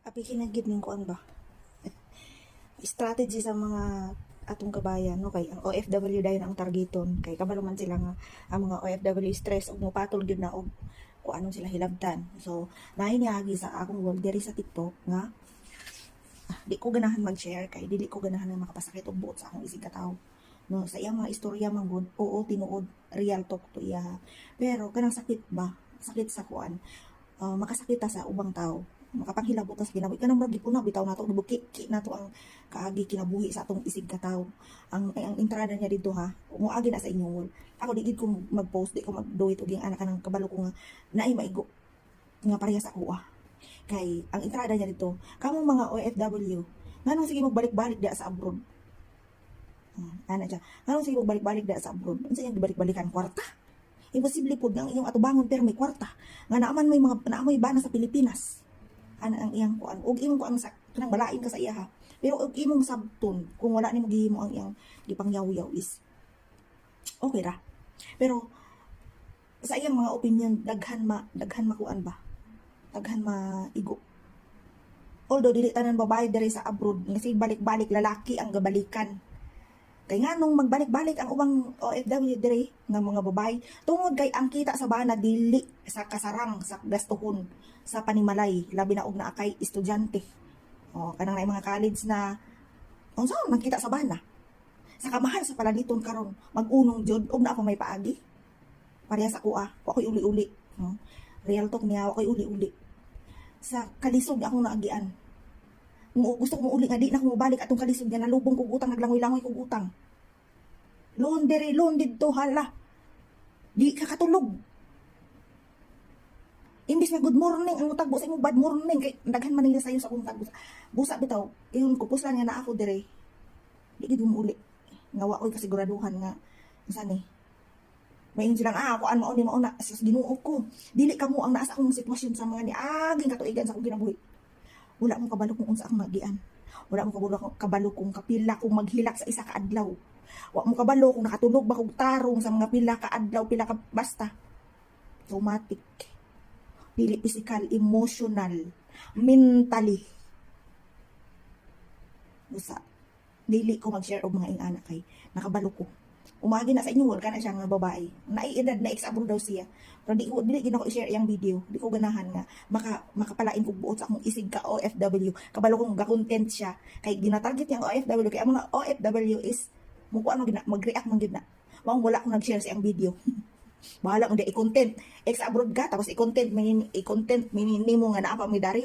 Api kinagid ning kuan ba? Strategy sa mga atong kabayan, no, kay ang OFW dayon ang targeton, kay kabalo man sila nga ang mga OFW stress ug mopatol gyud na og kung anong sila hilabtan. So nainihagi sa akong world diri sa TikTok nga di ko ganahan mag-share kay dili ko ganahan nga makapasakit og buot sa akong isig ka tawo. No, sa iyang mga istorya man gud, oo tinuod, real talk to iya. Pero kanang sakit ba? Sakit sa kuan. Makasakit ta sa ubang tao, makapanghilabot tas ginabuhi kanang murag gipuna bitaw nato nibuki nato ang kaagi kinabuhi sa atong isig ka tawo. Ang entrada niya dito ha, muagi na sa inyong wall. Ako di gid ko mag-post, di ko mag-do it og yung anak kanang kabalo ko nga naay maigo nga parehas ako kay ang entrada niya dito kamong mga OFW nganong sige magbalik-balik diha sa abroad. Ana siya nganong sige magbalik-balik diha sa abroad, unsa yung balik-balikan kwarta? Imposible po ang inyong atubangon pero may kwarta nga naaman may mga naamoy bana sa Pilipinas. Ana ang iyang kuan ug imong kuan sa kanang balain ka sa iya ha, pero ug imong sabton kung wala nimo gihimo ang iyang gipangyaw-yaw is okay ra. Pero sa iyang mga opinion daghan makuan ba, daghan maigo. Although dili tanan babae diri sa abroad kasi balik-balik lalaki ang gabalikan. Kay nganong magbalik-balik ang ubang OFW diri nga mga babae tungod kay ang kita sa bana dili sa kasarang sa gastuhon sa panimalay, labi na og naa kay estudyante. Kanang na mga college na unsa man kita sa bana. Sa kamahal sa palaliton karon mag-unong jud og na pa may paagi. Parehas ako wa ko'y uli-uli. Real talk niya, wa ko'y uli-uli. Sa kalisod akong naagian. Gusto ko uli nga di na ko mobalik atong kalisod nga nalubong kog utang, naglangoy-langoy kog utang. Loan dito hala. Di ka katulog. Imbis nga good morning ang utag sa imo bad morning kay daghan man nila sayo sa untag busa bitaw iyon ko puslan nga naa ako dire. Di gid mo uli. Nga wa ko'y kasiguraduhan nga unsa ni. May silang ako ano ni mao na sa Ginoo ko. Dili kamo ang naa sa akong sitwasyon sa mga niaging katuigan sa akong kinabuhi. Wala mo kabalo kung unsa akong magian. Wala mo kabalo kung kapila kung maghilak sa isa ka adlaw. Wala mo kabalo kung nakatulog ba kog tarong sa mga pila ka adlaw, pila ka basta. Traumatic. Dili physical, emotional, mentally. Busa. Dili ko mag-share og mga ingana kay nakabalo ko. Umagi na sa inyo wala na siya nga babae. Naiedad na ex-abroad daw siya. Pero dili gina ko i-share iyang video. Di ko ganahan nga makapalain ko buot sa akong isig ka OFW. Kabalo kong ga-content siya kay ginatarget yang OFW kay ang mga OFW is mukuan mag-react man gyud na. Wala akong nag-share sa iyang video. Bahala mo di i-content. Ex-abroad ka tapos i-content nimo nga naa pa may dari.